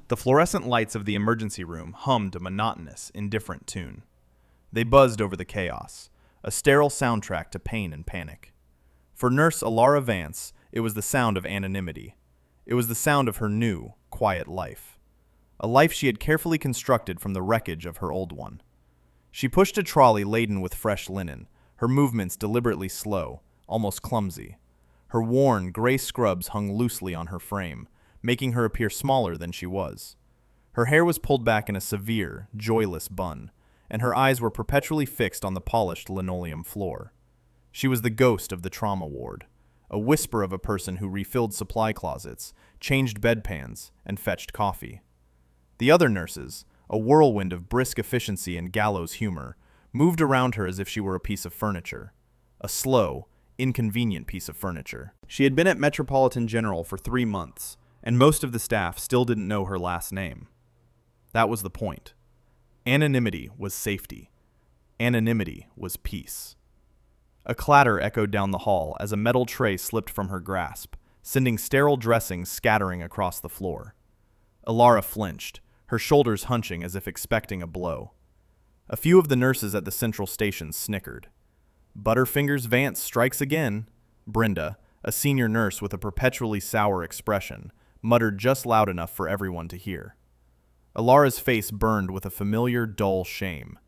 The fluorescent lights of the emergency room hummed a monotonous, indifferent tune. They buzzed over the chaos, a sterile soundtrack to pain and panic. For Nurse Alara Vance, it was the sound of anonymity. It was the sound of her new, quiet life. A life she had carefully constructed from the wreckage of her old one. She pushed a trolley laden with fresh linen, her movements deliberately slow, almost clumsy. Her worn, gray scrubs hung loosely on her frame, making her appear smaller than she was. Her hair was pulled back in a severe, joyless bun, and her eyes were perpetually fixed on the polished linoleum floor. She was the ghost of the trauma ward, a whisper of a person who refilled supply closets, changed bedpans, and fetched coffee. The other nurses, a whirlwind of brisk efficiency and gallows humor, moved around her as if she were a piece of furniture. A slow, inconvenient piece of furniture. She had been at Metropolitan General for 3 months, and most of the staff still didn't know her last name. That was the point. Anonymity was safety. Anonymity was peace. A clatter echoed down the hall as a metal tray slipped from her grasp, sending sterile dressings scattering across the floor. Alara flinched, her shoulders hunching as if expecting a blow. A few of the nurses at the central station snickered. Butterfingers Vance strikes again. Brenda, a senior nurse with a perpetually sour expression, muttered just loud enough for everyone to hear. Alara's face burned with a familiar, dull shame.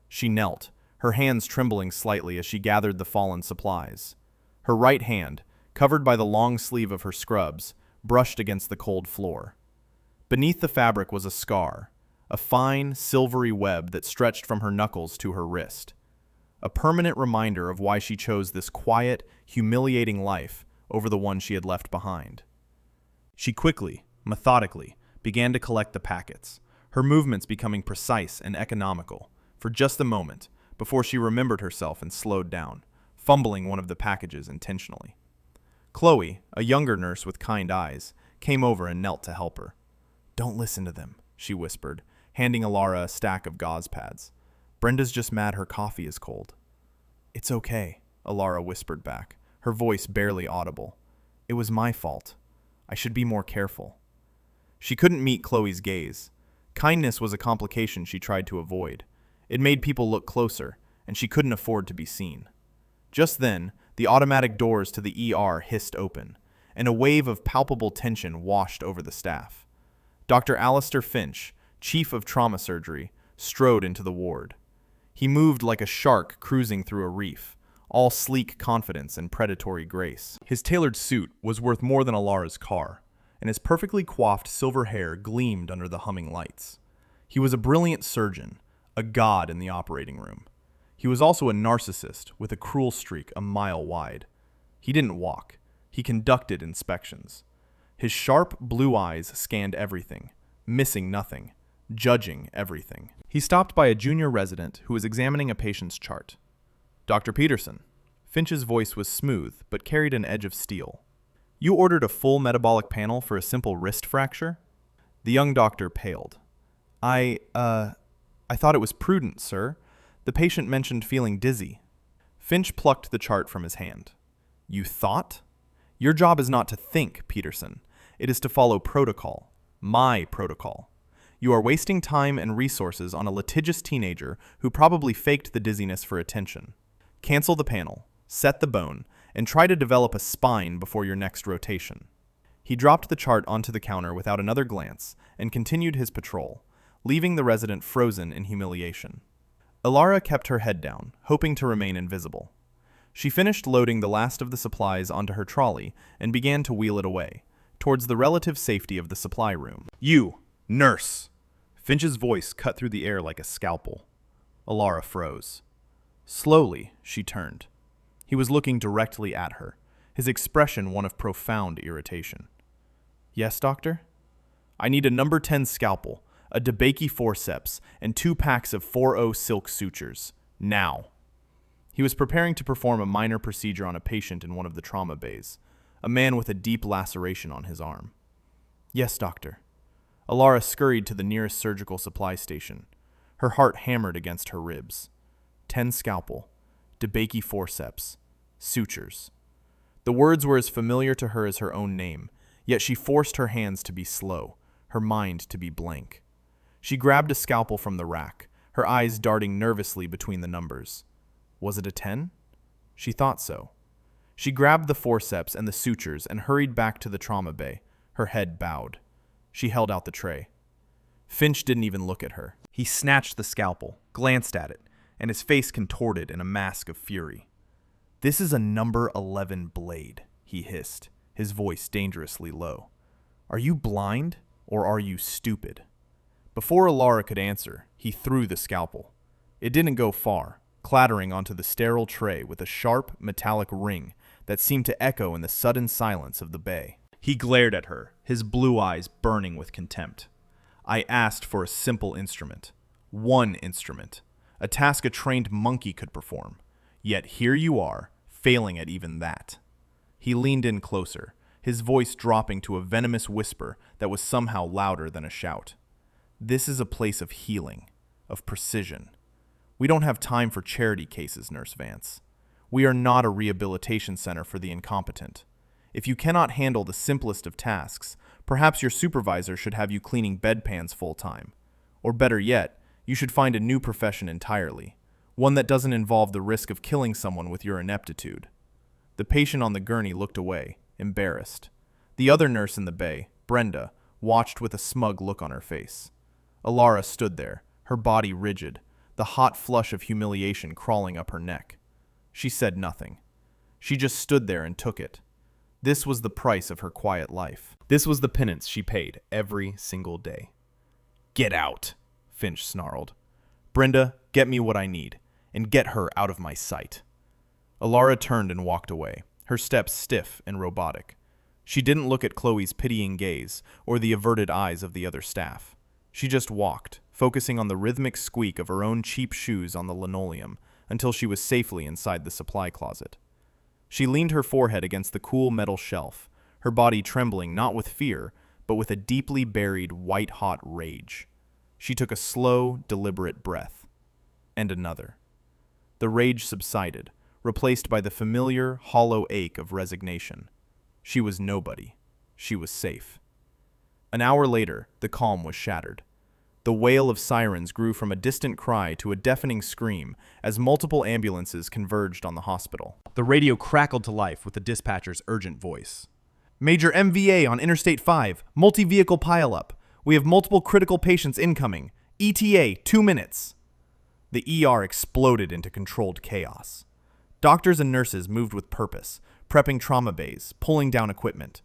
She knelt, her hands trembling slightly as she gathered the fallen supplies. Her right hand, covered by the long sleeve of her scrubs, brushed against the cold floor. Beneath the fabric was a scar, a fine, silvery web that stretched from her knuckles to her wrist. A permanent reminder of why she chose this quiet, humiliating life over the one she had left behind. She quickly, methodically, began to collect the packets, her movements becoming precise and economical, for just a moment, before she remembered herself and slowed down, fumbling one of the packages intentionally. Chloe, a younger nurse with kind eyes, came over and knelt to help her. "Don't listen to them," she whispered, handing Alara a stack of gauze pads. "Brenda's just mad her coffee is cold." "It's okay," Alara whispered back, her voice barely audible. "It was my fault. I should be more careful." She couldn't meet Chloe's gaze. Kindness was a complication she tried to avoid. It made people look closer, and she couldn't afford to be seen. Just then, the automatic doors to the ER hissed open, and a wave of palpable tension washed over the staff. Dr. Alistair Finch, chief of trauma surgery, strode into the ward. He moved like a shark cruising through a reef, all sleek confidence and predatory grace. His tailored suit was worth more than Alara's car, and his perfectly coiffed silver hair gleamed under the humming lights. He was a brilliant surgeon, a god in the operating room. He was also a narcissist with a cruel streak a mile wide. He didn't walk. He conducted inspections. His sharp blue eyes scanned everything, missing nothing, judging everything. He stopped by a junior resident who was examining a patient's chart. "Dr. Peterson." Finch's voice was smooth, but carried an edge of steel. "You ordered a full metabolic panel for a simple wrist fracture?" The young doctor paled. I thought it was prudent, sir. The patient mentioned feeling dizzy." Finch plucked the chart from his hand. "You thought? Your job is not to think, Peterson. It is to follow protocol. My protocol. You are wasting time and resources on a litigious teenager who probably faked the dizziness for attention. Cancel the panel, set the bone, and try to develop a spine before your next rotation." He dropped the chart onto the counter without another glance and continued his patrol, leaving the resident frozen in humiliation. Alara kept her head down, hoping to remain invisible. She finished loading the last of the supplies onto her trolley and began to wheel it away, towards the relative safety of the supply room. "You, nurse!" Finch's voice cut through the air like a scalpel. Alara froze. Slowly, she turned. He was looking directly at her, his expression one of profound irritation. "Yes, doctor? I need a number 10 scalpel, a DeBakey forceps, and 2 packs of 4-0 silk sutures. Now." He was preparing to perform a minor procedure on a patient in one of the trauma bays, a man with a deep laceration on his arm. "Yes, doctor." Alara scurried to the nearest surgical supply station. Her heart hammered against her ribs. 10 scalpel, DeBakey forceps, sutures. The words were as familiar to her as her own name, yet she forced her hands to be slow, her mind to be blank. She grabbed a scalpel from the rack, her eyes darting nervously between the numbers. Was it a 10? She thought so. She grabbed the forceps and the sutures and hurried back to the trauma bay, her head bowed. She held out the tray. Finch didn't even look at her. He snatched the scalpel, glanced at it, and his face contorted in a mask of fury. "This is a number 11 blade," he hissed, his voice dangerously low. "Are you blind, or are you stupid?" Before Alara could answer, he threw the scalpel. It didn't go far, clattering onto the sterile tray with a sharp, metallic ring that seemed to echo in the sudden silence of the bay. He glared at her, his blue eyes burning with contempt. "I asked for a simple instrument. One instrument. A task a trained monkey could perform. Yet here you are, failing at even that." He leaned in closer, his voice dropping to a venomous whisper that was somehow louder than a shout. "This is a place of healing, of precision. We don't have time for charity cases, Nurse Vance. We are not a rehabilitation center for the incompetent. If you cannot handle the simplest of tasks, perhaps your supervisor should have you cleaning bedpans full-time. Or better yet, you should find a new profession entirely, one that doesn't involve the risk of killing someone with your ineptitude." The patient on the gurney looked away, embarrassed. The other nurse in the bay, Brenda, watched with a smug look on her face. Alara stood there, her body rigid, the hot flush of humiliation crawling up her neck. She said nothing. She just stood there and took it. This was the price of her quiet life. This was the penance she paid every single day. "Get out," Finch snarled. "Brenda, get me what I need, and get her out of my sight." Alara turned and walked away, her steps stiff and robotic. She didn't look at Chloe's pitying gaze or the averted eyes of the other staff. She just walked, focusing on the rhythmic squeak of her own cheap shoes on the linoleum until she was safely inside the supply closet. She leaned her forehead against the cool metal shelf, her body trembling not with fear, but with a deeply buried white-hot rage. She took a slow, deliberate breath. And another. The rage subsided, replaced by the familiar, hollow ache of resignation. She was nobody. She was safe. An hour later, the calm was shattered. The wail of sirens grew from a distant cry to a deafening scream as multiple ambulances converged on the hospital. The radio crackled to life with the dispatcher's urgent voice. "Major MVA on Interstate 5, multi-vehicle pileup. We have multiple critical patients incoming. ETA, 2 minutes." The ER exploded into controlled chaos. Doctors and nurses moved with purpose, prepping trauma bays, pulling down equipment.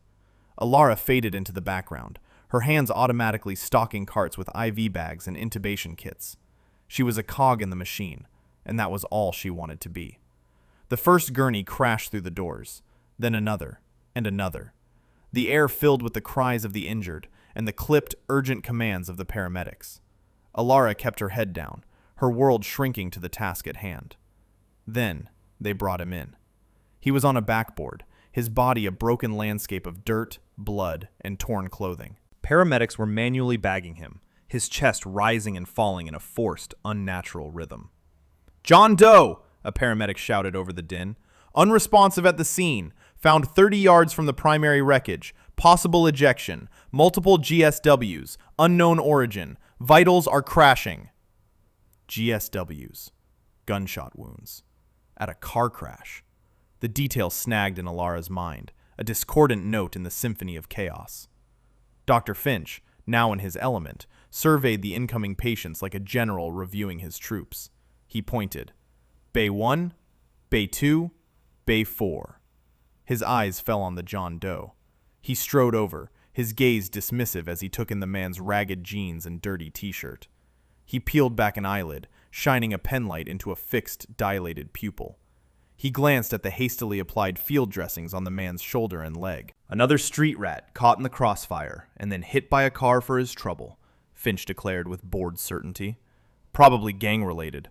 Alara faded into the background, her hands automatically stocking carts with IV bags and intubation kits. She was a cog in the machine, and that was all she wanted to be. The first gurney crashed through the doors, then another, and another. The air filled with the cries of the injured and the clipped, urgent commands of the paramedics. Alara kept her head down, her world shrinking to the task at hand. Then they brought him in. He was on a backboard, his body a broken landscape of dirt, blood, and torn clothing. Paramedics were manually bagging him, his chest rising and falling in a forced, unnatural rhythm. "John Doe!" a paramedic shouted over the din. "Unresponsive at the scene. Found 30 yards from the primary wreckage. Possible ejection. Multiple GSWs. Unknown origin. Vitals are crashing." GSWs. Gunshot wounds. At a car crash. The detail snagged in Alara's mind, a discordant note in the symphony of chaos. Dr. Finch, now in his element, surveyed the incoming patients like a general reviewing his troops. He pointed. "Bay 1, Bay 2, Bay 4. His eyes fell on the John Doe. He strode over, his gaze dismissive as he took in the man's ragged jeans and dirty t-shirt. He peeled back an eyelid, shining a penlight into a fixed, dilated pupil. He glanced at the hastily applied field dressings on the man's shoulder and leg. "Another street rat caught in the crossfire and then hit by a car for his trouble," Finch declared with bored certainty. "Probably gang-related.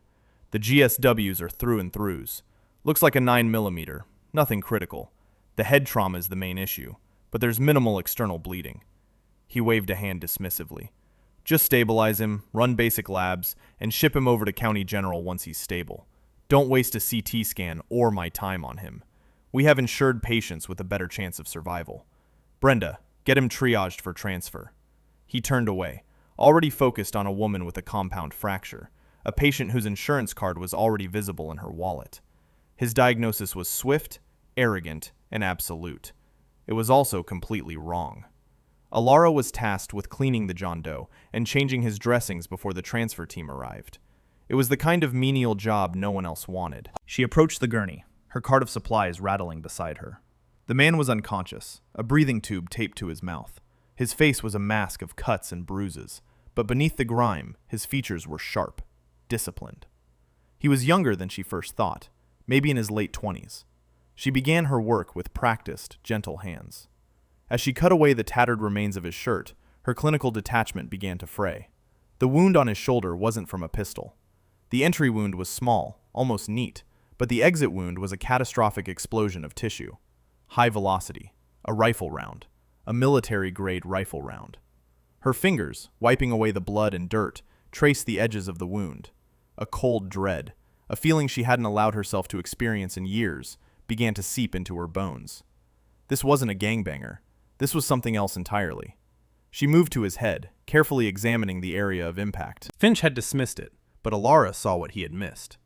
The GSWs are through and throughs. Looks like a 9mm. Nothing critical. The head trauma is the main issue, but there's minimal external bleeding." He waved a hand dismissively. "Just stabilize him, run basic labs, and ship him over to County General once he's stable. Don't waste a CT scan or my time on him. We have insured patients with a better chance of survival. Brenda, get him triaged for transfer." He turned away, already focused on a woman with a compound fracture, a patient whose insurance card was already visible in her wallet. His diagnosis was swift, arrogant, and absolute. It was also completely wrong. Alara was tasked with cleaning the John Doe and changing his dressings before the transfer team arrived. It was the kind of menial job no one else wanted. She approached the gurney, her cart of supplies rattling beside her. The man was unconscious, a breathing tube taped to his mouth. His face was a mask of cuts and bruises, but beneath the grime, his features were sharp, disciplined. He was younger than she first thought, maybe in his late 20s. She began her work with practiced, gentle hands. As she cut away the tattered remains of his shirt, her clinical detachment began to fray. The wound on his shoulder wasn't from a pistol. The entry wound was small, almost neat, but the exit wound was a catastrophic explosion of tissue. High velocity, a rifle round, a military-grade rifle round. Her fingers, wiping away the blood and dirt, traced the edges of the wound. A cold dread, a feeling she hadn't allowed herself to experience in years, began to seep into her bones. This wasn't a gangbanger. This was something else entirely. She moved to his head, carefully examining the area of impact. Finch had dismissed it, but Alara saw what he had missed.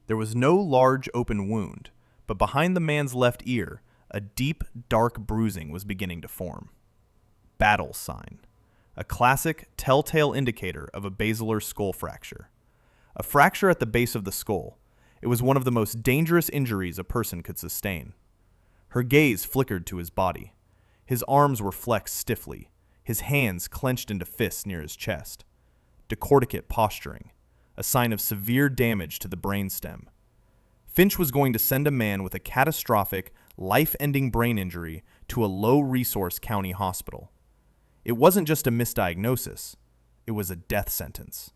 There was no large open wound, but behind the man's left ear, a deep, dark bruising was beginning to form. Battle sign. A classic, telltale indicator of a basilar skull fracture. A fracture at the base of the skull. It was one of the most dangerous injuries a person could sustain. Her gaze flickered to his body. His arms were flexed stiffly, his hands clenched into fists near his chest. Decorticate posturing, a sign of severe damage to the brainstem. Finch was going to send a man with a catastrophic, life-ending brain injury to a low-resource county hospital. It wasn't just a misdiagnosis, it was a death sentence.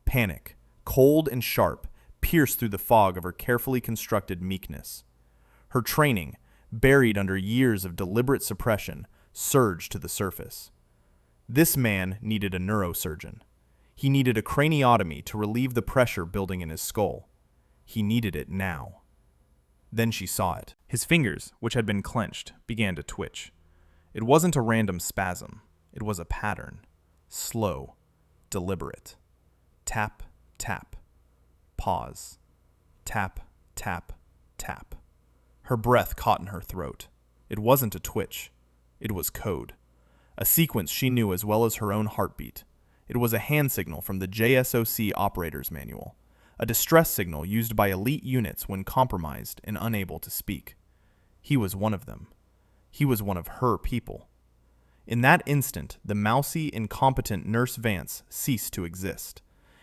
Panic, cold and sharp, pierced through the fog of her carefully constructed meekness. Her training, buried under years of deliberate suppression, surged to the surface. This man needed a neurosurgeon. He needed a craniotomy to relieve the pressure building in his skull. He needed it now. Then she saw it. His fingers, which had been clenched, began to twitch. It wasn't a random spasm. It was a pattern. Slow, deliberate. Tap, tap. Pause. Tap, tap, tap. Her breath caught in her throat. It wasn't a twitch. It was code. A sequence she knew as well as her own heartbeat. It was a hand signal from the JSOC operator's manual, a distress signal used by elite units when compromised and unable to speak. He was one of them. He was one of her people. In that instant, the mousy, incompetent Nurse Vance ceased to exist.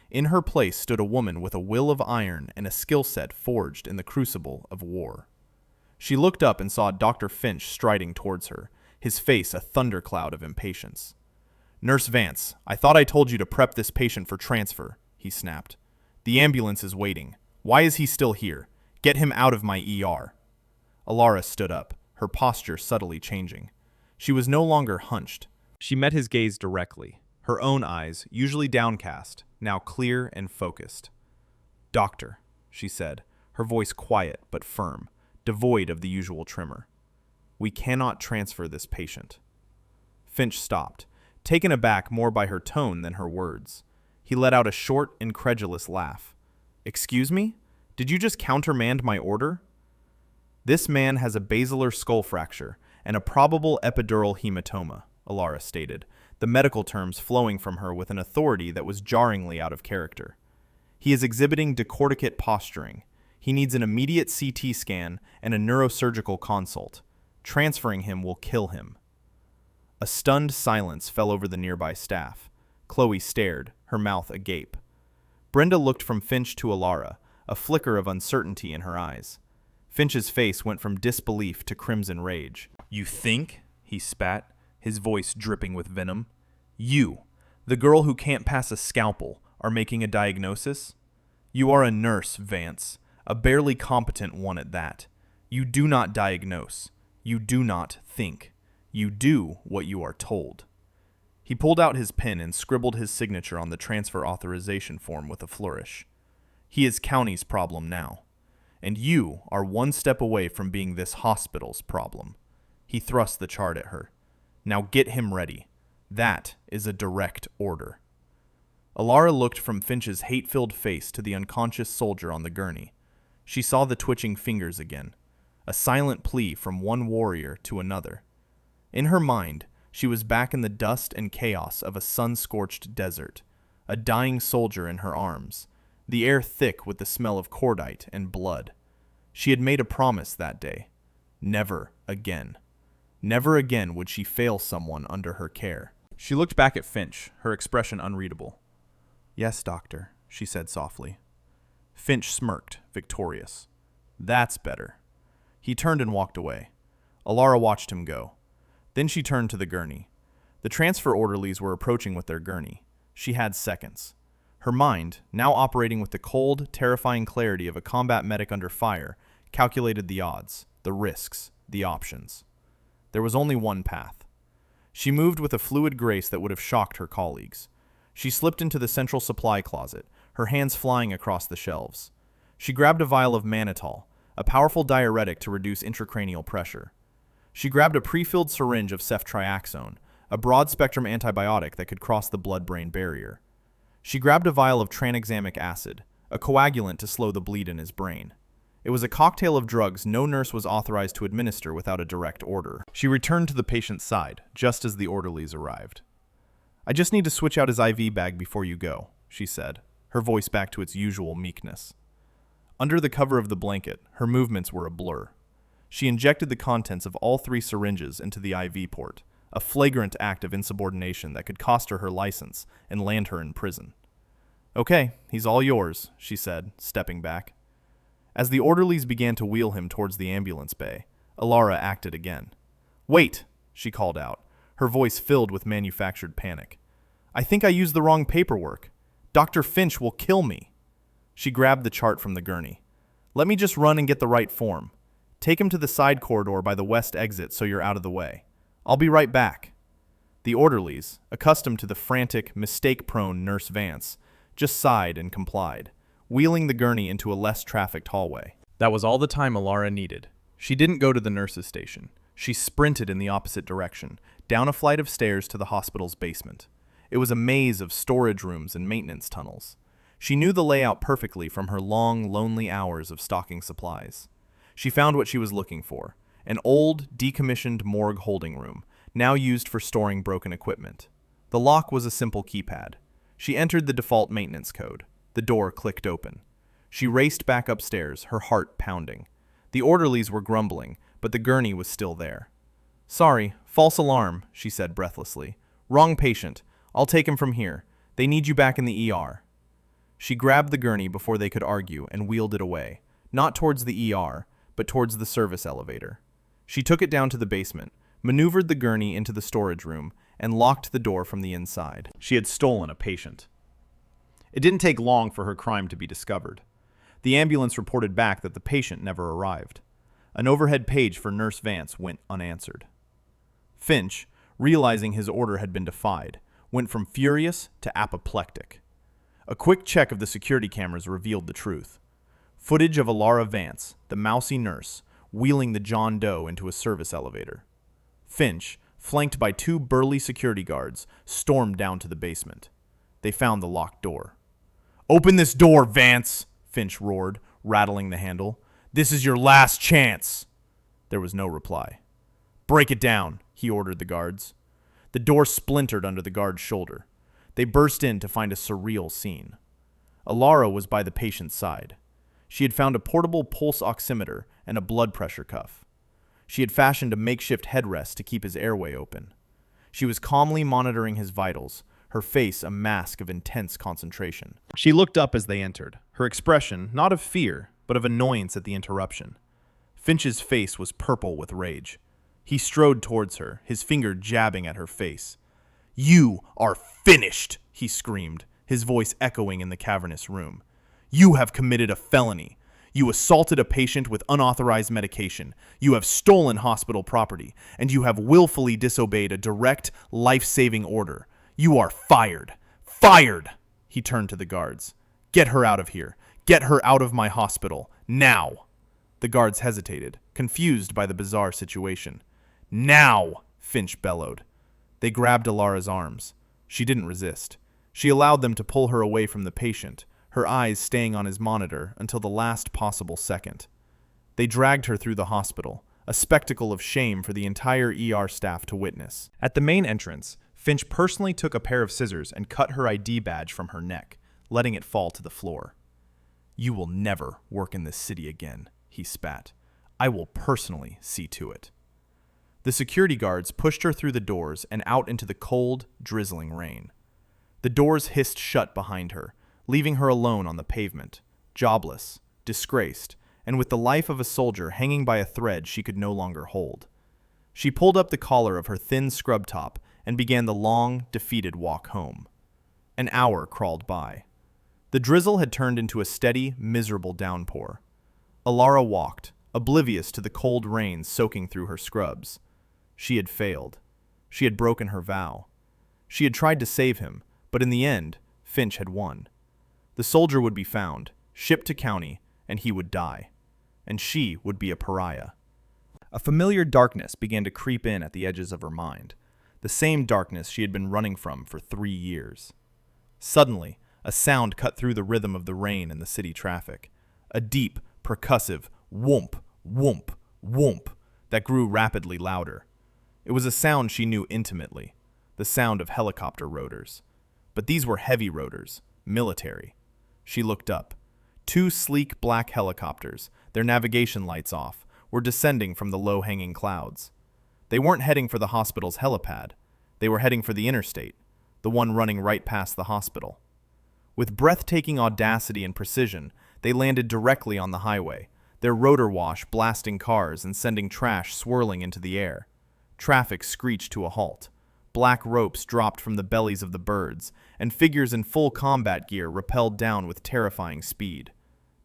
In her place stood a woman with a will of iron and a skill set forged in the crucible of war. She looked up and saw Dr. Finch striding towards her, his face a thundercloud of impatience. "Nurse Vance, I thought I told you to prep this patient for transfer," he snapped. "The ambulance is waiting. Why is he still here? Get him out of my ER." Alara stood up, her posture subtly changing. She was no longer hunched. She met his gaze directly, her own eyes, usually downcast, now clear and focused. "Doctor," she said, her voice quiet but firm, devoid of the usual tremor. "We cannot transfer this patient." Finch stopped, taken aback more by her tone than her words. He let out a short, incredulous laugh. "Excuse me? Did you just countermand my order?" "This man has a basilar skull fracture and a probable epidural hematoma," Alara stated, the medical terms flowing from her with an authority that was jarringly out of character. "He is exhibiting decorticate posturing. He needs an immediate CT scan and a neurosurgical consult. Transferring him will kill him." A stunned silence fell over the nearby staff. Chloe stared, her mouth agape. Brenda looked from Finch to Alara, a flicker of uncertainty in her eyes. Finch's face went from disbelief to crimson rage. "You think?" he spat, his voice dripping with venom. "You, the girl who can't pass a scalpel, are making a diagnosis? You are a nurse, Vance, a barely competent one at that. You do not diagnose. You do not think. You do what you are told." He pulled out his pen and scribbled his signature on the transfer authorization form with a flourish. "He is county's problem now, and you are one step away from being this hospital's problem." He thrust the chart at her. "Now get him ready. That is a direct order. Alara looked from Finch's hate-filled face to the unconscious soldier on the gurney. She saw the twitching fingers again, a silent plea from one warrior to another. In her mind, she was back in the dust and chaos of a sun-scorched desert, a dying soldier in her arms, the air thick with the smell of cordite and blood. She had made a promise that day. Never again. Never again would she fail someone under her care. She looked back at Finch, her expression unreadable. "Yes, doctor," she said softly. Finch smirked, victorious. "That's better." He turned and walked away. Alara watched him go. Then she turned to the gurney. The transfer orderlies were approaching with their gurney. She had seconds. Her mind, now operating with the cold, terrifying clarity of a combat medic under fire, calculated the odds, the risks, the options. There was only one path. She moved with a fluid grace that would have shocked her colleagues. She slipped into the central supply closet, her hands flying across the shelves. She grabbed a vial of mannitol, a powerful diuretic to reduce intracranial pressure. She grabbed a pre-filled syringe of ceftriaxone, a broad-spectrum antibiotic that could cross the blood-brain barrier. She grabbed a vial of tranexamic acid, a coagulant to slow the bleed in his brain. It was a cocktail of drugs no nurse was authorized to administer without a direct order. She returned to the patient's side, just as the orderlies arrived. "I just need to switch out his IV bag before you go," she said, her voice back to its usual meekness. Under the cover of the blanket, her movements were a blur. She injected the contents of all 3 syringes into the IV port, a flagrant act of insubordination that could cost her license and land her in prison. "Okay, he's all yours," she said, stepping back. As the orderlies began to wheel him towards the ambulance bay, Alara acted again. "Wait," she called out, her voice filled with manufactured panic. "I think I used the wrong paperwork. Dr. Finch will kill me." She grabbed the chart from the gurney. "Let me just run and get the right form. Take him to the side corridor by the west exit so you're out of the way. I'll be right back." The orderlies, accustomed to the frantic, mistake-prone Nurse Vance, just sighed and complied, wheeling the gurney into a less trafficked hallway. That was all the time Alara needed. She didn't go to the nurse's station. She sprinted in the opposite direction, down a flight of stairs to the hospital's basement. It was a maze of storage rooms and maintenance tunnels. She knew the layout perfectly from her long, lonely hours of stocking supplies. She found what she was looking for, an old, decommissioned morgue holding room, now used for storing broken equipment. The lock was a simple keypad. She entered the default maintenance code. The door clicked open. She raced back upstairs, her heart pounding. The orderlies were grumbling, but the gurney was still there. "Sorry, false alarm," she said breathlessly. "Wrong patient. I'll take him from here. They need you back in the ER." She grabbed the gurney before they could argue and wheeled it away, not towards the ER, but towards the service elevator. She took it down to the basement, maneuvered the gurney into the storage room, and locked the door from the inside. She had stolen a patient. It didn't take long for her crime to be discovered. The ambulance reported back that the patient never arrived. An overhead page for Nurse Vance went unanswered. Finch, realizing his order had been defied, went from furious to apoplectic. A quick check of the security cameras revealed the truth. Footage of Alara Vance, the mousy nurse, wheeling the John Doe into a service elevator. Finch, flanked by 2 burly security guards, stormed down to the basement. They found the locked door. "Open this door, Vance!" Finch roared, rattling the handle. "This is your last chance!" There was no reply. "Break it down," he ordered the guards. The door splintered under the guard's shoulder. They burst in to find a surreal scene. Alara was by the patient's side. She had found a portable pulse oximeter and a blood pressure cuff. She had fashioned a makeshift headrest to keep his airway open. She was calmly monitoring his vitals, her face a mask of intense concentration. She looked up as they entered, her expression not of fear, but of annoyance at the interruption. Finch's face was purple with rage. He strode towards her, his finger jabbing at her face. "You are finished," he screamed, his voice echoing in the cavernous room. "You have committed a felony. You assaulted a patient with unauthorized medication. You have stolen hospital property, and you have willfully disobeyed a direct, life-saving order. You are fired. Fired!" He turned to the guards. "Get her out of here. Get her out of my hospital. Now!" The guards hesitated, confused by the bizarre situation. "Now!" Finch bellowed. They grabbed Alara's arms. She didn't resist. She allowed them to pull her away from the patient, her eyes staying on his monitor until the last possible second. They dragged her through the hospital, a spectacle of shame for the entire ER staff to witness. At the main entrance, Finch personally took a pair of scissors and cut her ID badge from her neck, letting it fall to the floor. "You will never work in this city again," he spat. "I will personally see to it." The security guards pushed her through the doors and out into the cold, drizzling rain. The doors hissed shut behind her, leaving her alone on the pavement, jobless, disgraced, and with the life of a soldier hanging by a thread she could no longer hold. She pulled up the collar of her thin scrub top and began the long, defeated walk home. An hour crawled by. The drizzle had turned into a steady, miserable downpour. Alara walked, oblivious to the cold rain soaking through her scrubs. She had failed. She had broken her vow. She had tried to save him, but in the end, Finch had won. The soldier would be found, shipped to county, and he would die. And she would be a pariah. A familiar darkness began to creep in at the edges of her mind, the same darkness she had been running from for 3 years. Suddenly, a sound cut through the rhythm of the rain and the city traffic. A deep, percussive whoomp, whoomp, whoomp that grew rapidly louder. It was a sound she knew intimately, the sound of helicopter rotors. But these were heavy rotors, military. She looked up. 2 sleek black helicopters, their navigation lights off, were descending from the low-hanging clouds. They weren't heading for the hospital's helipad. They were heading for the interstate, the one running right past the hospital. With breathtaking audacity and precision, they landed directly on the highway, their rotor wash blasting cars and sending trash swirling into the air. Traffic screeched to a halt. Black ropes dropped from the bellies of the birds, and figures in full combat gear rappelled down with terrifying speed.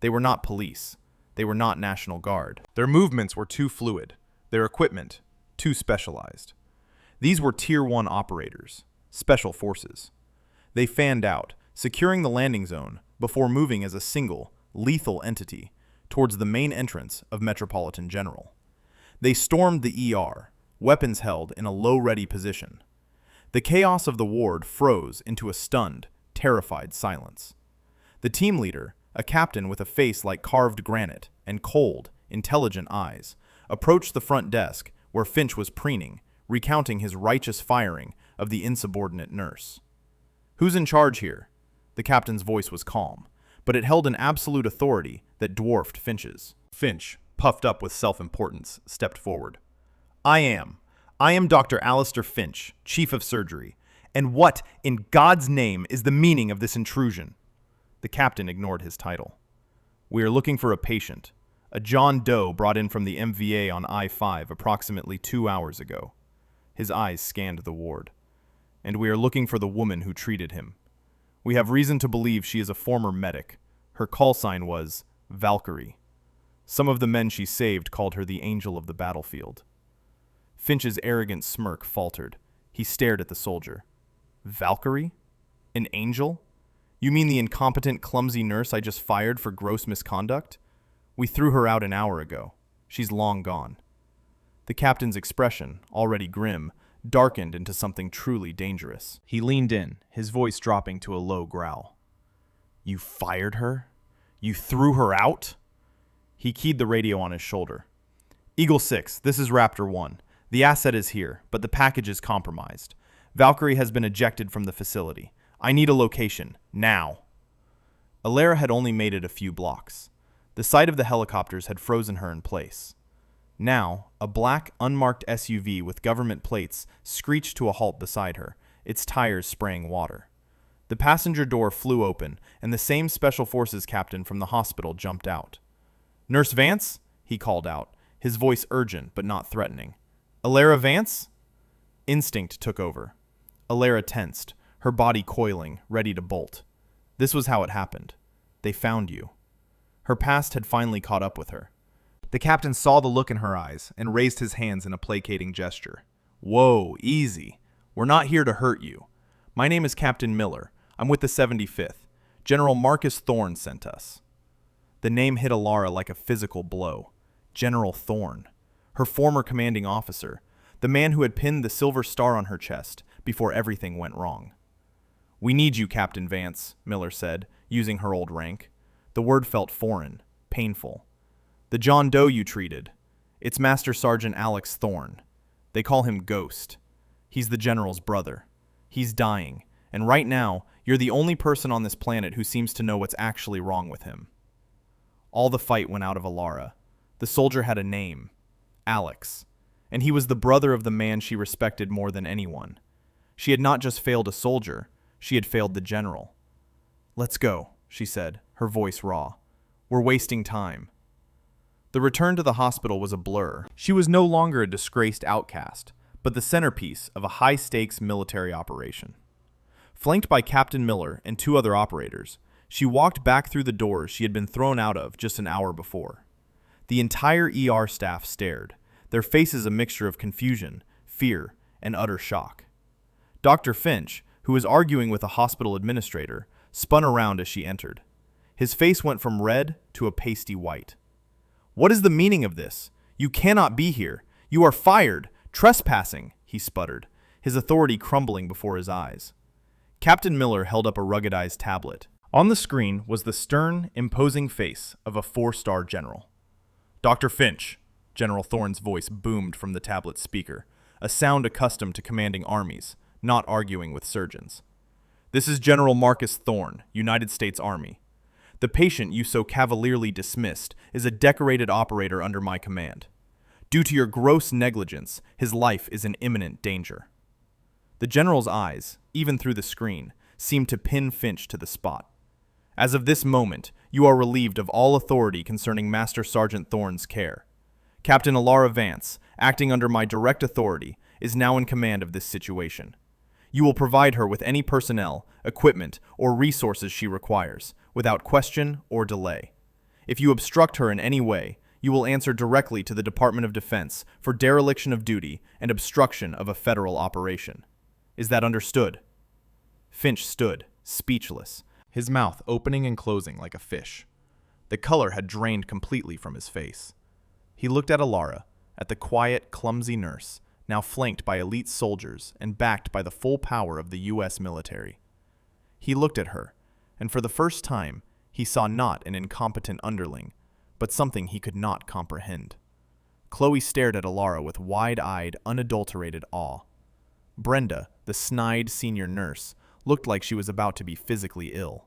They were not police. They were not National Guard. Their movements were too fluid, their equipment too specialized. These were Tier 1 operators, special forces. They fanned out, securing the landing zone before moving as a single, lethal entity towards the main entrance of Metropolitan General. They stormed the ER, weapons held in a low-ready position. The chaos of the ward froze into a stunned, terrified silence. The team leader, a captain with a face like carved granite and cold, intelligent eyes, approached the front desk where Finch was preening, recounting his righteous firing of the insubordinate nurse. "Who's in charge here?" The captain's voice was calm, but it held an absolute authority that dwarfed Finch's. Finch, puffed up with self-importance, stepped forward. I am Dr. Alistair Finch, Chief of Surgery. And what, in God's name, is the meaning of this intrusion?" The captain ignored his title. "We are looking for a patient, a John Doe brought in from the MVA on I-5 approximately 2 hours ago." His eyes scanned the ward. "And we are looking for the woman who treated him. We have reason to believe she is a former medic. Her call sign was Valkyrie. Some of the men she saved called her the angel of the battlefield." Finch's arrogant smirk faltered. He stared at the soldier. "Valkyrie? An angel? You mean the incompetent, clumsy nurse I just fired for gross misconduct? We threw her out an hour ago. She's long gone." The captain's expression, already grim, darkened into something truly dangerous. He leaned in, his voice dropping to a low growl. "You fired her? You threw her out?" He keyed the radio on his shoulder. "Eagle 6, this is Raptor 1. The asset is here, but the package is compromised. Valkyrie has been ejected from the facility. I need a location, now." Alara had only made it a few blocks. The sight of the helicopters had frozen her in place. Now, a black, unmarked SUV with government plates screeched to a halt beside her, its tires spraying water. The passenger door flew open, and the same Special Forces captain from the hospital jumped out. "Nurse Vance?" he called out, his voice urgent but not threatening. "Alara Vance?" Instinct took over. Alara tensed, her body coiling, ready to bolt. This was how it happened. They found you. Her past had finally caught up with her. The captain saw the look in her eyes and raised his hands in a placating gesture. "Whoa, easy. We're not here to hurt you. My name is Captain Miller. I'm with the 75th. General Marcus Thorne sent us." The name hit Alara like a physical blow. General Thorne. Her former commanding officer. the man who had pinned the silver star on her chest before everything went wrong. "We need you, Captain Vance," Miller said, using her old rank. The word felt foreign, painful. "The John Doe you treated. It's Master Sergeant Alex Thorne. They call him Ghost. He's the General's brother. He's dying, and right now, you're the only person on this planet who seems to know what's actually wrong with him." All the fight went out of Alara. The soldier had a name, Alex, and he was the brother of the man she respected more than anyone. She had not just failed a soldier, she had failed the general. "Let's go," she said, her voice raw. "We're wasting time." The return to the hospital was a blur. She was no longer a disgraced outcast, but the centerpiece of a high-stakes military operation. Flanked by Captain Miller and 2 other operators, she walked back through the doors she had been thrown out of just an hour before. The entire ER staff stared, their faces a mixture of confusion, fear, and utter shock. Dr. Finch, who was arguing with a hospital administrator, spun around as she entered. His face went from red to a pasty white. "What is the meaning of this? You cannot be here. You are fired. Trespassing," he sputtered, his authority crumbling before his eyes. Captain Miller held up a ruggedized tablet. On the screen was the stern, imposing face of a 4-star general. "Dr. Finch," General Thorne's voice boomed from the tablet speaker, a sound accustomed to commanding armies, not arguing with surgeons. "This is General Marcus Thorne, United States Army. The patient you so cavalierly dismissed is a decorated operator under my command. Due to your gross negligence, his life is in imminent danger." The general's eyes, even through the screen, seemed to pin Finch to the spot. "As of this moment, you are relieved of all authority concerning Master Sergeant Thorne's care. Captain Alara Vance, acting under my direct authority, is now in command of this situation. You will provide her with any personnel, equipment, or resources she requires, without question or delay. If you obstruct her in any way, you will answer directly to the Department of Defense for dereliction of duty and obstruction of a federal operation. Is that understood?" Finch stood, speechless, his mouth opening and closing like a fish. The color had drained completely from his face. He looked at Alara, at the quiet, clumsy nurse, now flanked by elite soldiers and backed by the full power of the U.S. military. He looked at her, and for the first time, he saw not an incompetent underling, but something he could not comprehend. Chloe stared at Alara with wide-eyed, unadulterated awe. Brenda, the snide senior nurse, looked like she was about to be physically ill.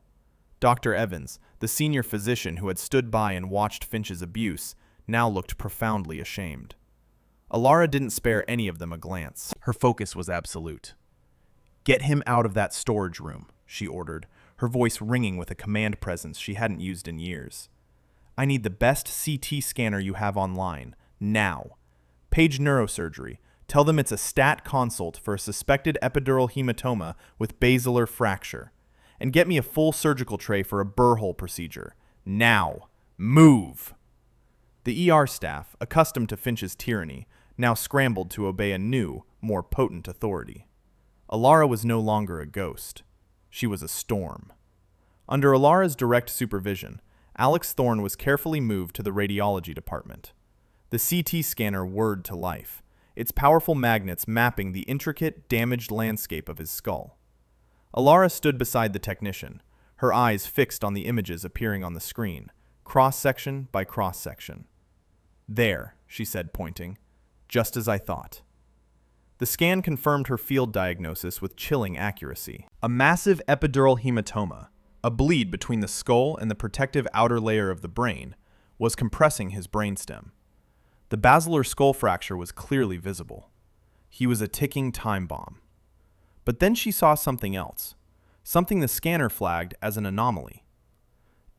Dr. Evans, the senior physician who had stood by and watched Finch's abuse, now looked profoundly ashamed. Alara didn't spare any of them a glance. Her focus was absolute. "Get him out of that storage room," she ordered, her voice ringing with a command presence she hadn't used in years. "I need the best CT scanner you have online, now. Page Neurosurgery. Tell them it's a stat consult for a suspected epidural hematoma with basilar fracture. And get me a full surgical tray for a burr hole procedure. Now. Move!" The ER staff, accustomed to Finch's tyranny, now scrambled to obey a new, more potent authority. Alara was no longer a ghost. She was a storm. Under Alara's direct supervision, Alex Thorne was carefully moved to the radiology department. The CT scanner whirred to life, its powerful magnets mapping the intricate, damaged landscape of his skull. Alara stood beside the technician, her eyes fixed on the images appearing on the screen, cross-section by cross-section. "There," she said, pointing. "Just as I thought." The scan confirmed her field diagnosis with chilling accuracy. A massive epidural hematoma, a bleed between the skull and the protective outer layer of the brain, was compressing his brainstem. The basilar skull fracture was clearly visible. He was a ticking time bomb. But then she saw something else, something the scanner flagged as an anomaly.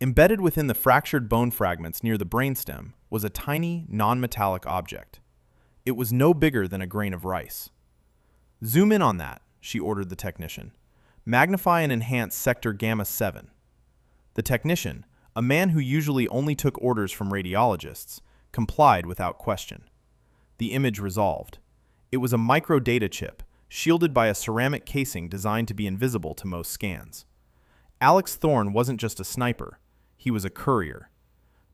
Embedded within the fractured bone fragments near the brainstem was a tiny, non-metallic object. It was no bigger than a grain of rice. "Zoom in on that," she ordered the technician. "Magnify and enhance sector gamma 7. The technician, a man who usually only took orders from radiologists, complied without question. The image resolved. It was a microdata chip, shielded by a ceramic casing designed to be invisible to most scans. Alex Thorne wasn't just a sniper, he was a courier.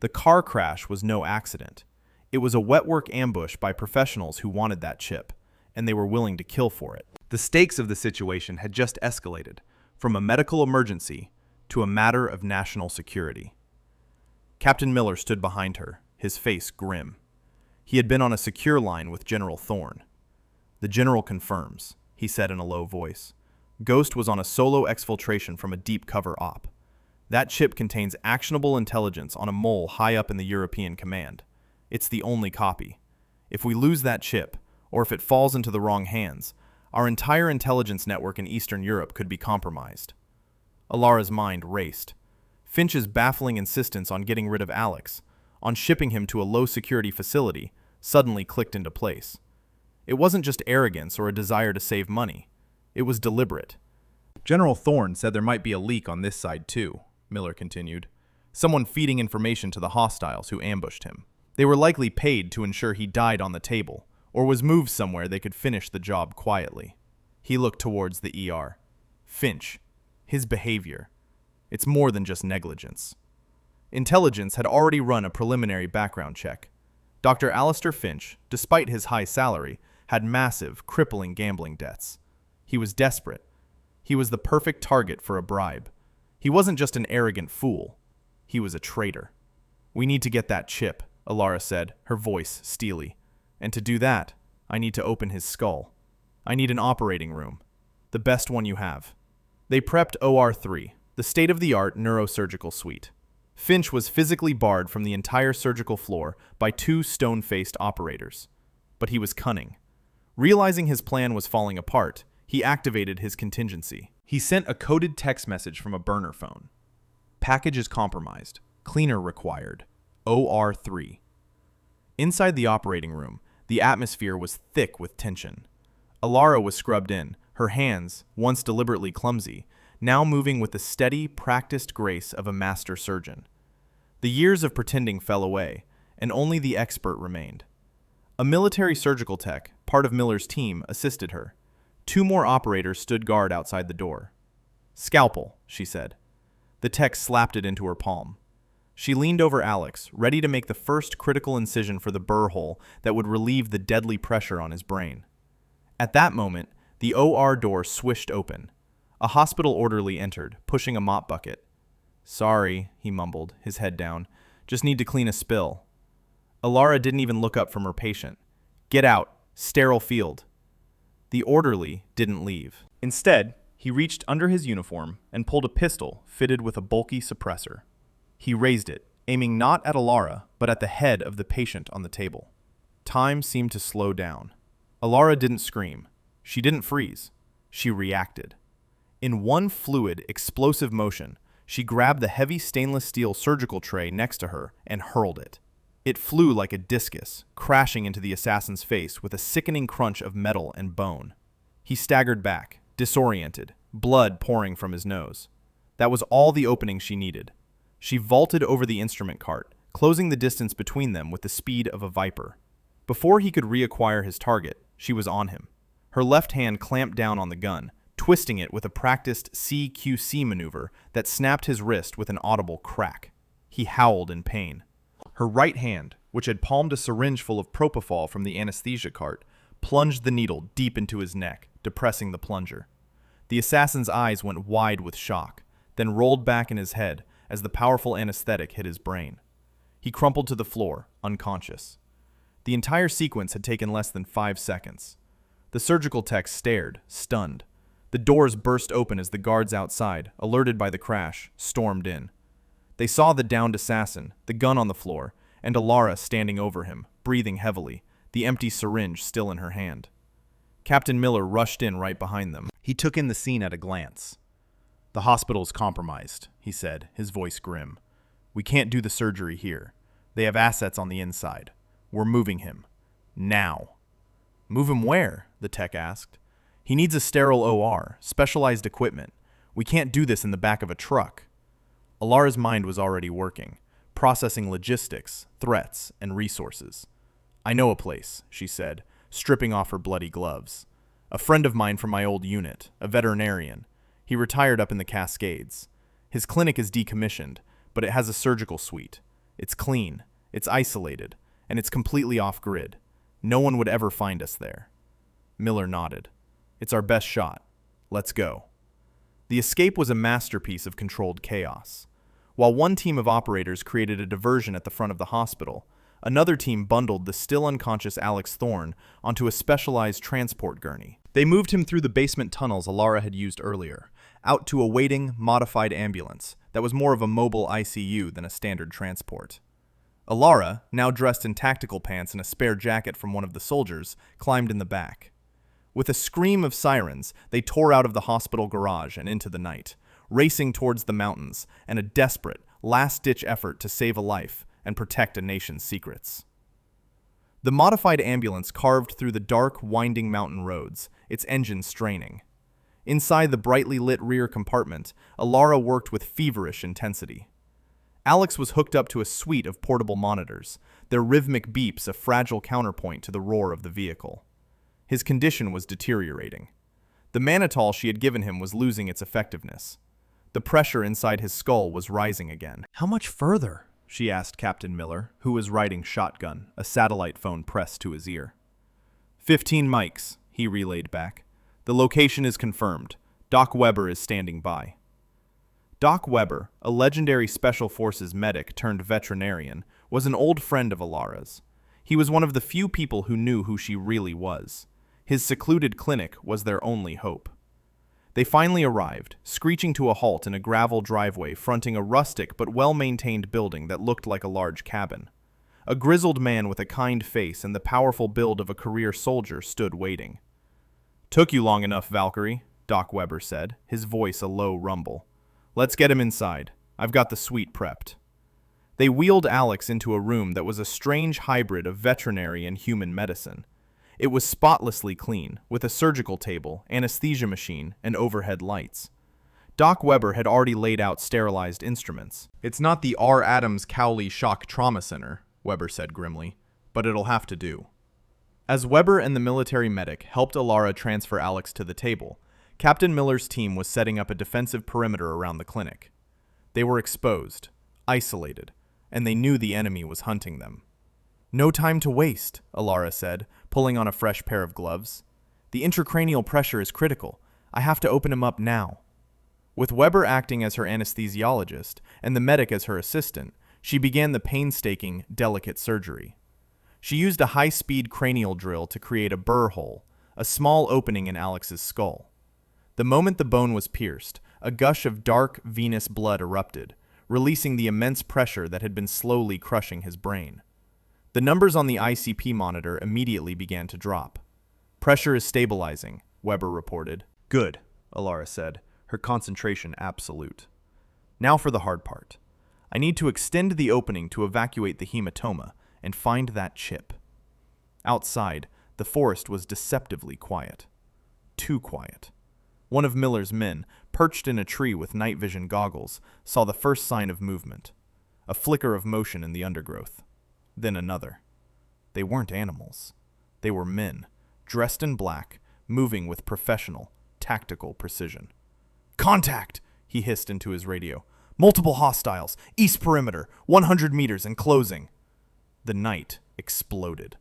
The car crash was no accident. It was a wetwork ambush by professionals who wanted that chip, and they were willing to kill for it. The stakes of the situation had just escalated, from a medical emergency to a matter of national security. Captain Miller stood behind her, his face grim. He had been on a secure line with General Thorne. "The General confirms," he said in a low voice. "Ghost was on a solo exfiltration from a deep cover op. That chip contains actionable intelligence on a mole high up in the European command. It's the only copy. If we lose that chip, or if it falls into the wrong hands, our entire intelligence network in Eastern Europe could be compromised." Alara's mind raced. Finch's baffling insistence on getting rid of Alex, on shipping him to a low-security facility, suddenly clicked into place. It wasn't just arrogance or a desire to save money. It was deliberate. "General Thorne said there might be a leak on this side too," Miller continued. "Someone feeding information to the hostiles who ambushed him. They were likely paid to ensure he died on the table, or was moved somewhere they could finish the job quietly." He looked towards the ER. Finch. His behavior. It's more than just negligence. Intelligence had already run a preliminary background check. Dr. Alistair Finch, despite his high salary, had massive, crippling gambling debts. He was desperate. He was the perfect target for a bribe. He wasn't just an arrogant fool. He was a traitor. "We need to get that chip," Alara said, her voice steely. "And to do that, I need to open his skull. I need an operating room. The best one you have." They prepped OR3, the state-of-the-art neurosurgical suite. Finch was physically barred from the entire surgical floor by two stone-faced operators. But he was cunning. Realizing his plan was falling apart, he activated his contingency. He sent a coded text message from a burner phone. "Package is compromised. Cleaner required. OR3. Inside the operating room, the atmosphere was thick with tension. Alara was scrubbed in, her hands, once deliberately clumsy, now moving with the steady, practiced grace of a master surgeon. The years of pretending fell away, and only the expert remained. A military surgical tech, part of Miller's team, assisted her. Two more operators stood guard outside the door. "Scalpel," she said. The tech slapped it into her palm. She leaned over Alex, ready to make the first critical incision for the burr hole that would relieve the deadly pressure on his brain. At that moment, the OR door swished open. A hospital orderly entered, pushing a mop bucket. "Sorry," he mumbled, his head down. "Just need to clean a spill." Alara didn't even look up from her patient. "Get out. Sterile field." The orderly didn't leave. Instead, he reached under his uniform and pulled a pistol fitted with a bulky suppressor. He raised it, aiming not at Alara, but at the head of the patient on the table. Time seemed to slow down. Alara didn't scream. She didn't freeze. She reacted. In one fluid, explosive motion, she grabbed the heavy stainless steel surgical tray next to her and hurled it. It flew like a discus, crashing into the assassin's face with a sickening crunch of metal and bone. He staggered back, disoriented, blood pouring from his nose. That was all the opening she needed. She vaulted over the instrument cart, closing the distance between them with the speed of a viper. Before he could reacquire his target, she was on him. Her left hand clamped down on the gun, twisting it with a practiced CQC maneuver that snapped his wrist with an audible crack. He howled in pain. Her right hand, which had palmed a syringe full of propofol from the anesthesia cart, plunged the needle deep into his neck, depressing the plunger. The assassin's eyes went wide with shock, then rolled back in his head as the powerful anesthetic hit his brain. He crumpled to the floor, unconscious. The entire sequence had taken less than 5 seconds. The surgical tech stared, stunned. The doors burst open as the guards outside, alerted by the crash, stormed in. They saw the downed assassin, the gun on the floor, and Alara standing over him, breathing heavily, the empty syringe still in her hand. Captain Miller rushed in right behind them. He took in the scene at a glance. "The hospital's compromised," he said, his voice grim. "We can't do the surgery here. They have assets on the inside. We're moving him. Now." "Move him where?" the tech asked. "He needs a sterile OR, specialized equipment. We can't do this in the back of a truck." Alara's mind was already working, processing logistics, threats, and resources. "I know a place," she said, stripping off her bloody gloves. "A friend of mine from my old unit, a veterinarian. He retired up in the Cascades. His clinic is decommissioned, but it has a surgical suite. It's clean, it's isolated, and it's completely off-grid. No one would ever find us there." Miller nodded. It's our best shot. Let's go. The escape was a masterpiece of controlled chaos. While one team of operators created a diversion at the front of the hospital, another team bundled the still unconscious Alex Thorne onto a specialized transport gurney. They moved him through the basement tunnels Alara had used earlier, out to a waiting, modified ambulance that was more of a mobile ICU than a standard transport. Alara, now dressed in tactical pants and a spare jacket from one of the soldiers, climbed in the back. With a scream of sirens, they tore out of the hospital garage and into the night, racing towards the mountains and a desperate, last-ditch effort to save a life and protect a nation's secrets. The modified ambulance carved through the dark, winding mountain roads, its engine straining. Inside the brightly lit rear compartment, Alara worked with feverish intensity. Alex was hooked up to a suite of portable monitors, their rhythmic beeps a fragile counterpoint to the roar of the vehicle. His condition was deteriorating. The mannitol she had given him was losing its effectiveness. The pressure inside his skull was rising again. "How much further?" she asked Captain Miller, who was riding shotgun, a satellite phone pressed to his ear. 15 mics, he relayed back. The location is confirmed. Doc Weber is standing by. Doc Weber, a legendary Special Forces medic turned veterinarian, was an old friend of Alara's. He was one of the few people who knew who she really was. His secluded clinic was their only hope. They finally arrived, screeching to a halt in a gravel driveway fronting a rustic but well-maintained building that looked like a large cabin. A grizzled man with a kind face and the powerful build of a career soldier stood waiting. "Took you long enough, Valkyrie," Doc Weber said, his voice a low rumble. "Let's get him inside. I've got the suite prepped." They wheeled Alex into a room that was a strange hybrid of veterinary and human medicine. It was spotlessly clean, with a surgical table, anesthesia machine, and overhead lights. Doc Weber had already laid out sterilized instruments. "It's not the R. Adams Cowley Shock Trauma Center," Weber said grimly, "but it'll have to do." As Weber and the military medic helped Alara transfer Alex to the table, Captain Miller's team was setting up a defensive perimeter around the clinic. They were exposed, isolated, and they knew the enemy was hunting them. "No time to waste," Alara said, pulling on a fresh pair of gloves. "The intracranial pressure is critical. I have to open him up now." With Weber acting as her anesthesiologist and the medic as her assistant, she began the painstaking, delicate surgery. She used a high-speed cranial drill to create a burr hole, a small opening in Alex's skull. The moment the bone was pierced, a gush of dark, venous blood erupted, releasing the immense pressure that had been slowly crushing his brain. The numbers on the ICP monitor immediately began to drop. "Pressure is stabilizing," Weber reported. "Good," Alara said, her concentration absolute. "Now for the hard part. I need to extend the opening to evacuate the hematoma and find that chip." Outside, the forest was deceptively quiet. Too quiet. One of Miller's men, perched in a tree with night vision goggles, saw the first sign of movement. A flicker of motion in the undergrowth. Then another. They weren't animals. They were men, dressed in black, moving with professional, tactical precision. "Contact!" he hissed into his radio. "Multiple hostiles, east perimeter, 100 meters and closing." The night exploded.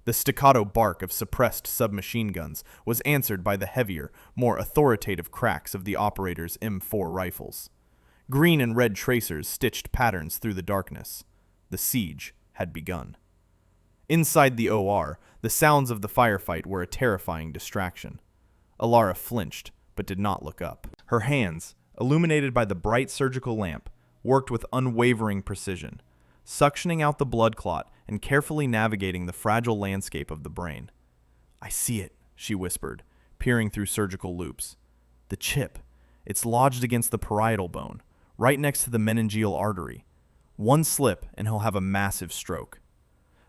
The staccato bark of suppressed submachine guns was answered by the heavier, more authoritative cracks of the operator's M4 rifles. Green and red tracers stitched patterns through the darkness. The siege had begun. Inside the OR, the sounds of the firefight were a terrifying distraction. Alara flinched, but did not look up. Her hands, illuminated by the bright surgical lamp, worked with unwavering precision, suctioning out the blood clot and carefully navigating the fragile landscape of the brain. "I see it," she whispered, peering through surgical loops. "The chip. It's lodged against the parietal bone, right next to the meningeal artery. One slip and he'll have a massive stroke."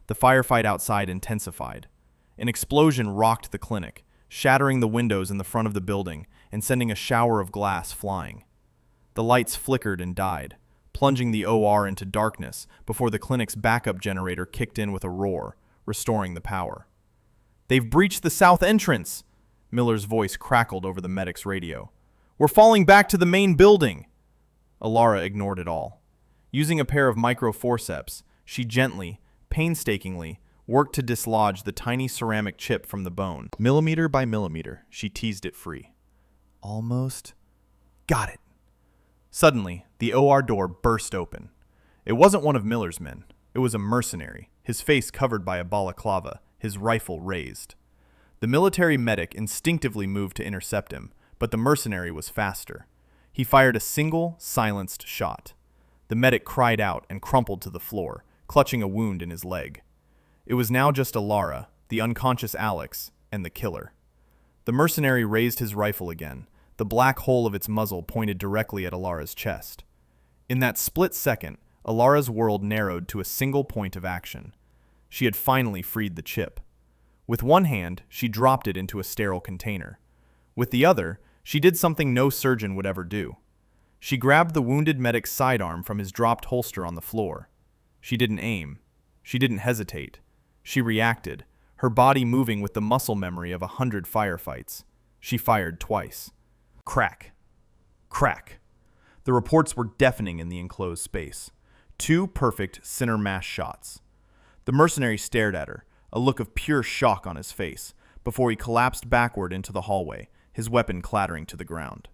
The firefight outside intensified. An explosion rocked the clinic, shattering the windows in the front of the building and sending a shower of glass flying. The lights flickered and died, plunging the OR into darkness before the clinic's backup generator kicked in with a roar, restoring the power. "They've breached the south entrance!" Miller's voice crackled over the medic's radio. "We're falling back to the main building!" Alara ignored it all. Using a pair of micro forceps, she gently, painstakingly, worked to dislodge the tiny ceramic chip from the bone. Millimeter by millimeter, she teased it free. Almost. Got it. Suddenly, the OR door burst open. It wasn't one of Miller's men. It was a mercenary, his face covered by a balaclava, his rifle raised. The military medic instinctively moved to intercept him, but the mercenary was faster. He fired a single, silenced shot. The medic cried out and crumpled to the floor, clutching a wound in his leg. It was now just Alara, the unconscious Alex, and the killer. The mercenary raised his rifle again. The black hole of its muzzle pointed directly at Alara's chest. In that split second, Alara's world narrowed to a single point of action. She had finally freed the chip. With one hand, she dropped it into a sterile container. With the other, she did something no surgeon would ever do. She grabbed the wounded medic's sidearm from his dropped holster on the floor. She didn't aim. She didn't hesitate. She reacted, her body moving with the muscle memory of 100 firefights. She fired twice. Crack. Crack. The reports were deafening in the enclosed space. 2 perfect center mass shots. The mercenary stared at her, a look of pure shock on his face, before he collapsed backward into the hallway, his weapon clattering to the ground.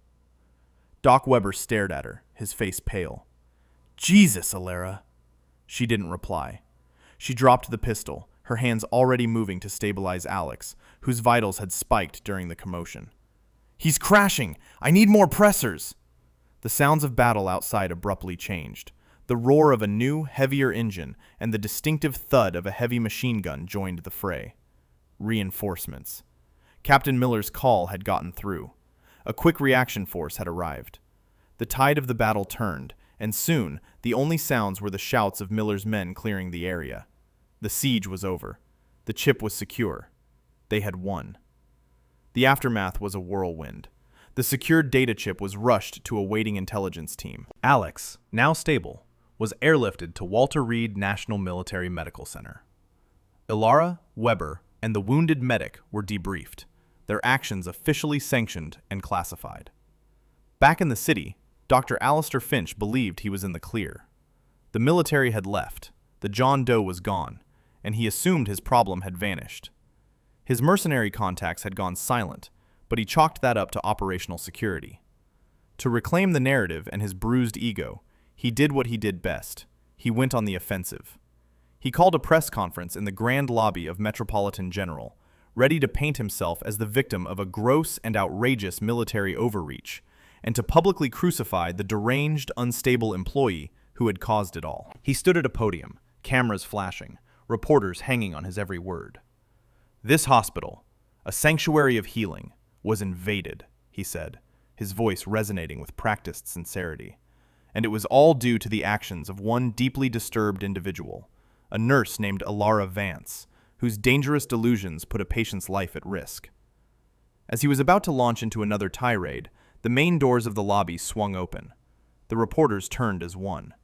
Doc Weber stared at her, his face pale. Jesus, Alara. She didn't reply. She dropped the pistol, her hands already moving to stabilize Alex, whose vitals had spiked during the commotion. He's crashing! I need more pressers! The sounds of battle outside abruptly changed. The roar of a new, heavier engine and the distinctive thud of a heavy machine gun joined the fray. Reinforcements. Captain Miller's call had gotten through. A quick reaction force had arrived. The tide of the battle turned, and soon the only sounds were the shouts of Miller's men clearing the area. The siege was over. The chip was secure. They had won. The aftermath was a whirlwind. The secured data chip was rushed to a waiting intelligence team. Alex, now stable, was airlifted to Walter Reed National Military Medical Center. Alara, Weber, and the wounded medic were debriefed, their actions officially sanctioned and classified. Back in the city, Dr. Alistair Finch believed he was in the clear. The military had left, the John Doe was gone, and he assumed his problem had vanished. His mercenary contacts had gone silent, but he chalked that up to operational security. To reclaim the narrative and his bruised ego, he did what he did best. He went on the offensive. He called a press conference in the grand lobby of Metropolitan General, ready to paint himself as the victim of a gross and outrageous military overreach, and to publicly crucify the deranged, unstable employee who had caused it all. He stood at a podium, cameras flashing, reporters hanging on his every word. This hospital, a sanctuary of healing, was invaded, he said, his voice resonating with practiced sincerity. And it was all due to the actions of one deeply disturbed individual, a nurse named Alara Vance, whose dangerous delusions put a patient's life at risk. As he was about to launch into another tirade, the main doors of the lobby swung open. The reporters turned as one.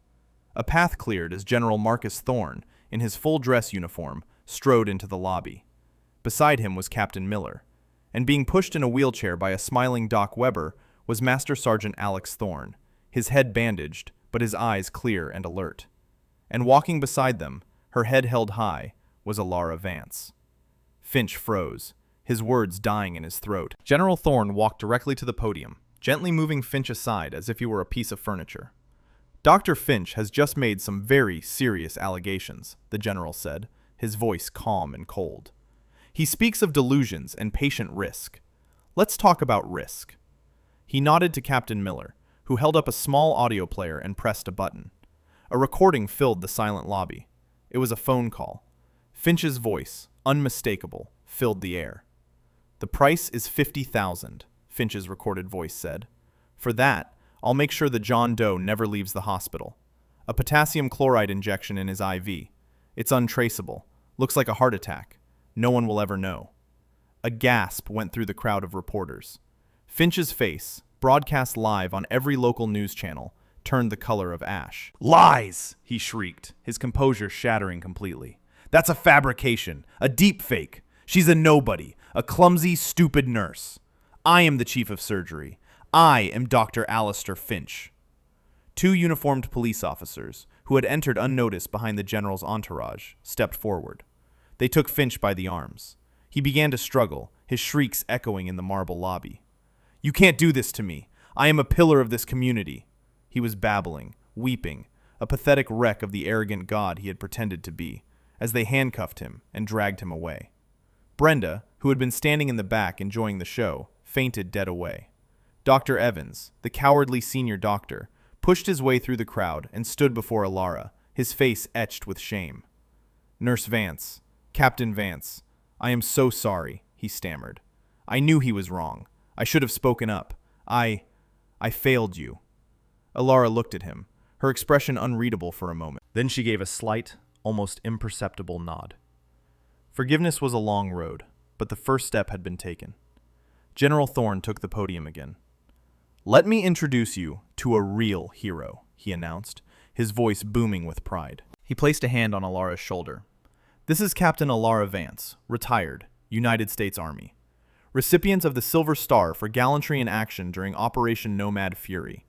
A path cleared as General Marcus Thorne, in his full dress uniform, strode into the lobby. Beside him was Captain Miller, and being pushed in a wheelchair by a smiling Doc Weber was Master Sergeant Alex Thorne, his head bandaged, but his eyes clear and alert. And walking beside them, her head held high, was Alara Vance. Finch froze, his words dying in his throat. General Thorne walked directly to the podium, gently moving Finch aside as if he were a piece of furniture. Dr. Finch has just made some very serious allegations, the general said, his voice calm and cold. He speaks of delusions and patient risk. Let's talk about risk. He nodded to Captain Miller, who held up a small audio player and pressed a button. A recording filled the silent lobby. It was a phone call. Finch's voice, unmistakable, filled the air. The price is $50,000, Finch's recorded voice said. For that, I'll make sure that John Doe never leaves the hospital. A potassium chloride injection in his IV. It's untraceable. Looks like a heart attack. No one will ever know. A gasp went through the crowd of reporters. Finch's face, broadcast live on every local news channel, turned the color of ash. Lies! He shrieked, his composure shattering completely. That's a fabrication, a deep fake. She's a nobody, a clumsy, stupid nurse. I am the chief of surgery. I am Dr. Alistair Finch. 2 uniformed police officers, who had entered unnoticed behind the general's entourage, stepped forward. They took Finch by the arms. He began to struggle, his shrieks echoing in the marble lobby. "You can't do this to me. I am a pillar of this community." He was babbling, weeping, a pathetic wreck of the arrogant god he had pretended to be, as they handcuffed him and dragged him away. Brenda, who had been standing in the back enjoying the show, fainted dead away. Dr. Evans, the cowardly senior doctor, pushed his way through the crowd and stood before Alara, his face etched with shame. "Nurse Vance, Captain Vance, I am so sorry," he stammered. "I knew he was wrong. I should have spoken up. I failed you." Alara looked at him, her expression unreadable for a moment. Then she gave a slight, almost imperceptible nod. Forgiveness was a long road, but the first step had been taken. General Thorne took the podium again. "Let me introduce you to a real hero," he announced, his voice booming with pride. He placed a hand on Alara's shoulder. "This is Captain Alara Vance, retired, United States Army. Recipient of the Silver Star for gallantry in action during Operation Nomad Fury.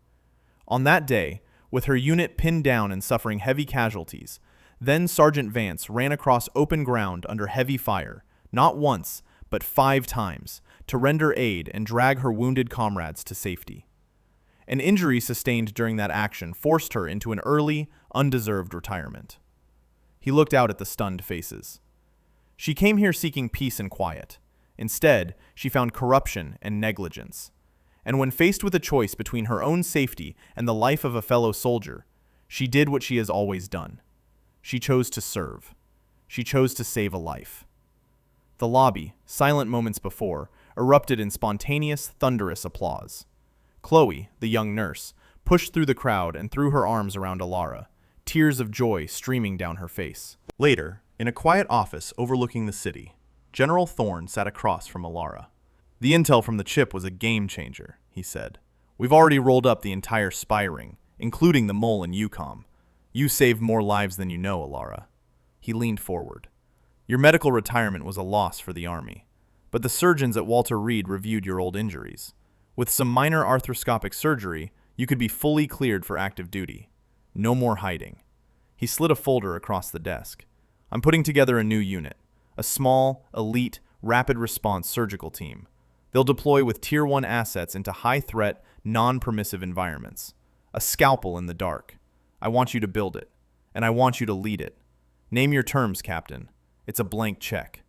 On that day, with her unit pinned down and suffering heavy casualties, then Sergeant Vance ran across open ground under heavy fire, not once, but 5 times, to render aid and drag her wounded comrades to safety. An injury sustained during that action forced her into an early, undeserved retirement." He looked out at the stunned faces. "She came here seeking peace and quiet. Instead, she found corruption and negligence. And when faced with a choice between her own safety and the life of a fellow soldier, she did what she has always done. She chose to serve. She chose to save a life." The lobby, silent moments before, erupted in spontaneous, thunderous applause. Chloe, the young nurse, pushed through the crowd and threw her arms around Alara, tears of joy streaming down her face. Later, in a quiet office overlooking the city, General Thorne sat across from Alara. "The intel from the chip was a game changer," he said. "We've already rolled up the entire spy ring, including the mole in UCOM. You saved more lives than you know, Alara." He leaned forward. "Your medical retirement was a loss for the Army, but the surgeons at Walter Reed reviewed your old injuries. With some minor arthroscopic surgery, you could be fully cleared for active duty. No more hiding." He slid a folder across the desk. "I'm putting together a new unit, a small, elite, rapid response surgical team. They'll deploy with Tier 1 assets into high-threat, non-permissive environments. A scalpel in the dark. I want you to build it, and I want you to lead it. Name your terms, Captain. It's a blank check."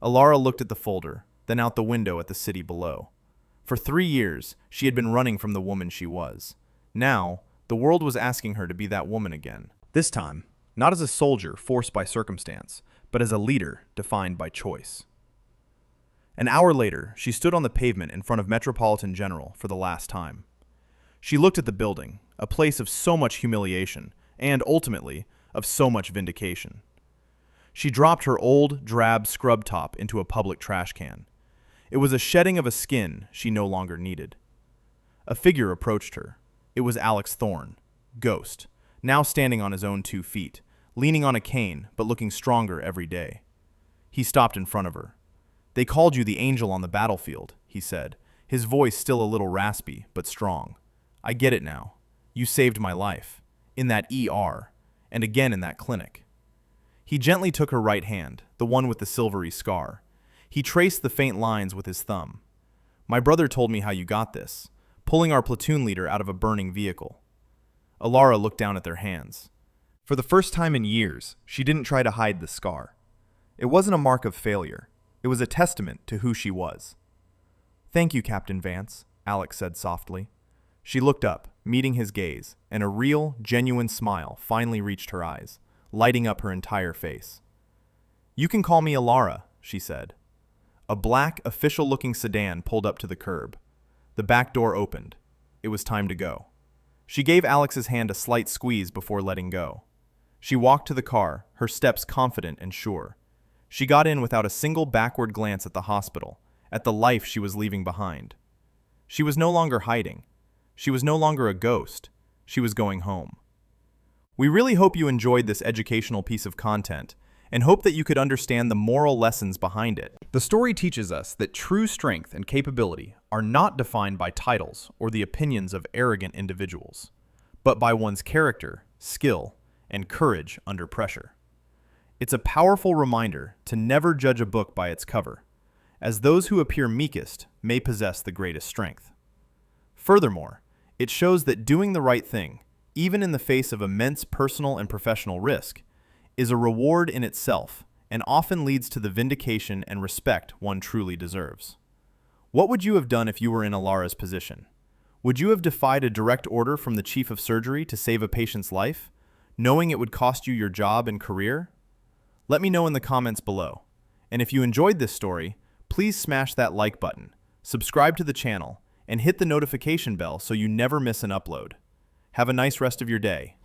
Alara looked at the folder, then out the window at the city below. For 3 years, she had been running from the woman she was. Now, the world was asking her to be that woman again. This time, not as a soldier forced by circumstance, but as a leader defined by choice. An hour later, she stood on the pavement in front of Metropolitan General for the last time. She looked at the building, a place of so much humiliation, and, ultimately, of so much vindication. She dropped her old, drab scrub top into a public trash can. It was a shedding of a skin she no longer needed. A figure approached her. It was Alex Thorne, Ghost, now standing on his own 2 feet, leaning on a cane but looking stronger every day. He stopped in front of her. "They called you the angel on the battlefield," he said, his voice still a little raspy but strong. "I get it now. You saved my life. In that ER, and again in that clinic." He gently took her right hand, the one with the silvery scar. He traced the faint lines with his thumb. "My brother told me how you got this, pulling our platoon leader out of a burning vehicle." Alara looked down at their hands. For the first time in years, she didn't try to hide the scar. It wasn't a mark of failure. It was a testament to who she was. "Thank you, Captain Vance," Alex said softly. She looked up, meeting his gaze, and a real, genuine smile finally reached her eyes, lighting up her entire face. "You can call me Alara," she said. A black, official-looking sedan pulled up to the curb. The back door opened. It was time to go. She gave Alex's hand a slight squeeze before letting go. She walked to the car, her steps confident and sure. She got in without a single backward glance at the hospital, at the life she was leaving behind. She was no longer hiding. She was no longer a ghost. She was going home. We really hope you enjoyed this educational piece of content, and hope that you could understand the moral lessons behind it. The story teaches us that true strength and capability are not defined by titles or the opinions of arrogant individuals, but by one's character, skill, and courage under pressure. It's a powerful reminder to never judge a book by its cover, as those who appear meekest may possess the greatest strength. Furthermore, it shows that doing the right thing, even in the face of immense personal and professional risk, is a reward in itself and often leads to the vindication and respect one truly deserves. What would you have done if you were in Alara's position? Would you have defied a direct order from the chief of surgery to save a patient's life, knowing it would cost you your job and career? Let me know in the comments below. And if you enjoyed this story, please smash that like button, subscribe to the channel, and hit the notification bell so you never miss an upload. Have a nice rest of your day.